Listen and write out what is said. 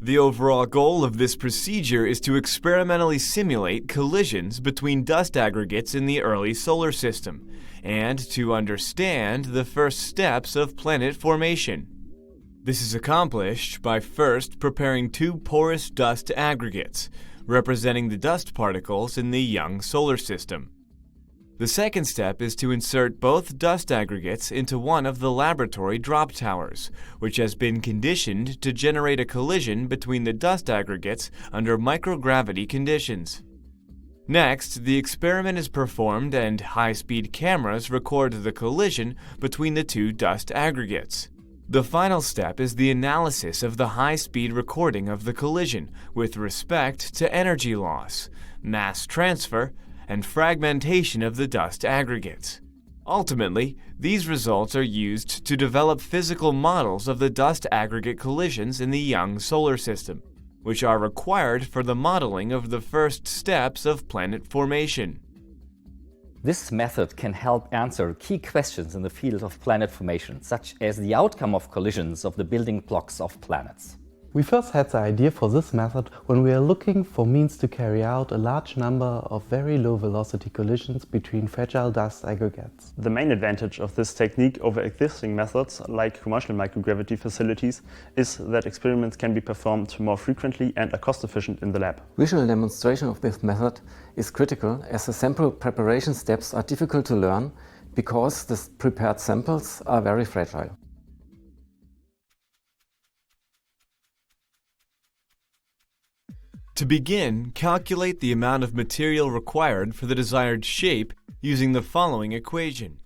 The overall goal of this procedure is to experimentally simulate collisions between dust aggregates in the early solar system, and to understand the first steps of planet formation. This is accomplished by first preparing two porous dust aggregates, representing the dust particles in the young solar system. The second step is to insert both dust aggregates into one of the laboratory drop towers, which has been conditioned to generate a collision between the dust aggregates under microgravity conditions. Next, the experiment is performed and high-speed cameras record the collision between the two dust aggregates. The final step is the analysis of the high-speed recording of the collision with respect to energy loss, mass transfer, and fragmentation of the dust aggregates. Ultimately, these results are used to develop physical models of the dust aggregate collisions in the young solar system, which are required for the modeling of the first steps of planet formation. This method can help answer key questions in the field of planet formation, such as the outcome of collisions of the building blocks of planets. We first had the idea for this method when we are looking for means to carry out a large number of very low velocity collisions between fragile dust aggregates. The main advantage of this technique over existing methods like commercial microgravity facilities is that experiments can be performed more frequently and are cost efficient in the lab. Visual demonstration of this method is critical as the sample preparation steps are difficult to learn because the prepared samples are very fragile. To begin, calculate the amount of material required for the desired shape using the following equation.